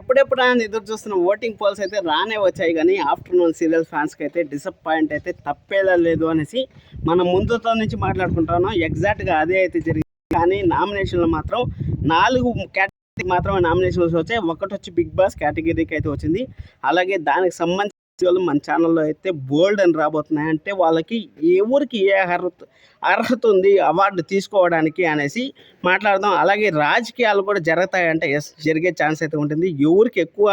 ఎప్పుడెప్పుడు అని ఎదురు చూస్తున్న ఓటింగ్ పోల్స్ అయితే రానే వచ్చాయి, కానీ ఆఫ్టర్నూన్ సీరియల్ ఫ్యాన్స్కి అయితే డిసప్పాయింట్ అయితే తప్పేలా లేదు అనేసి మనం ముందుతో నుంచి మాట్లాడుకుంటున్నాం. ఎగ్జాక్ట్గా అదే అయితే జరిగింది. కానీ నామినేషన్లు మాత్రం 4 కేటగిరీ మాత్రమే నామినేషన్స్ వచ్చాయి. ఒకటి వచ్చి బిగ్ బాస్ కేటగిరీకి అయితే వచ్చింది. అలాగే దానికి సంబంధించి మన ఛానల్లో అయితే బోల్డ్ అని రాబోతున్నాయి. అంటే వాళ్ళకి ఎవరికి ఏ అర్హత ఉంది అవార్డు తీసుకోవడానికి అనేసి మాట్లాడదాం. అలాగే రాజకీయాలు కూడా జరుగుతాయంటే ఎస్, జరిగే ఛాన్స్ అయితే ఉంటుంది. ఎవరికి ఎక్కువ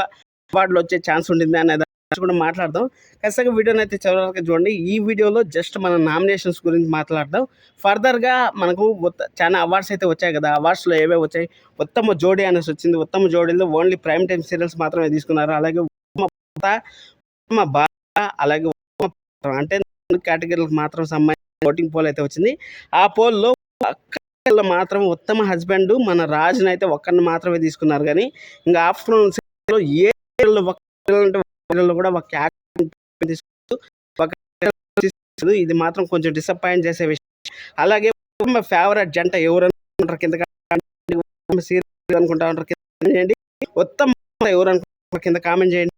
అవార్డులు వచ్చే ఛాన్స్ ఉంటుంది అనేది కూడా మాట్లాడదాం. ఖచ్చితంగా వీడియోని అయితే చివరికి చూడండి. ఈ వీడియోలో జస్ట్ మన నామినేషన్స్ గురించి మాట్లాడదాం. ఫర్దర్గా మనకు చాలా అవార్డ్స్ అయితే వచ్చాయి కదా. అవార్డ్స్లో ఏవే వచ్చాయి, ఉత్తమ జోడీ అనేసి వచ్చింది. ఉత్తమ జోడీలో ఓన్లీ ప్రైమ్ టైమ్ సీరియల్స్ మాత్రమే తీసుకున్నారు. అలాగే అలాగే అంటే కేటగిరీలకు మాత్రం సంబంధించిన ఓటింగ్ పోల్ అయితే వచ్చింది. ఆ పోల్లో మాత్రం ఉత్తమ హస్బెండ్ మన రాజుని అయితే ఒక్కరిని మాత్రమే తీసుకున్నారు. కానీ ఇంకా ఆఫ్టర్నూన్ కూడా ఒక ఇది మాత్రం కొంచెం డిసప్పాయింట్ చేసే విషయం. అలాగే ఫేవరెట్ జంట ఎవరు అనుకుంటారు కింద అనుకుంటా ఉంటారు చేయండి. ఉత్తమ ఎవరు అనుకుంటారు కింద కామెంట్ చేయండి.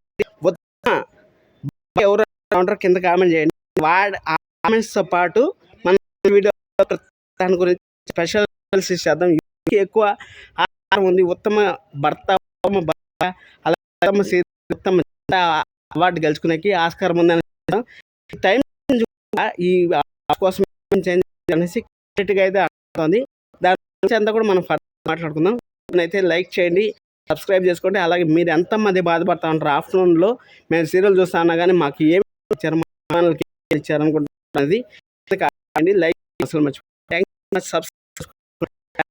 ఎవరు ఉంటారు కింద కామెంట్ చేయండి. కామెంట్స్తో పాటు మన వీడియో దాని గురించి స్పెషల్ చేద్దాం. ఎక్కువ ఉంది ఉత్తమ భర్త, అలాగే ఉత్తమ అవార్డు గెలుచుకునేకి ఆస్కారం ఉందని టైం ఈ కోసం అనేసి అయితే అర్థమవుతుంది. దాని గురించి అంతా కూడా మనం మాట్లాడుకుందాం. అయితే లైక్ చేయండి, సబ్స్క్రైబ్ చేసుకోండి. అలాగే మీరు ఎంతమంది బాధపడతా ఉంటారు ఆఫ్టర్నూన్లో మేము సీరియల్ చూస్తా ఉన్నా కానీ మాకు ఏమి ఇచ్చారు ఇచ్చారనుకుంటున్నది లైక్ అసలు మర్చిపోయి సబ్స్క్రైబ్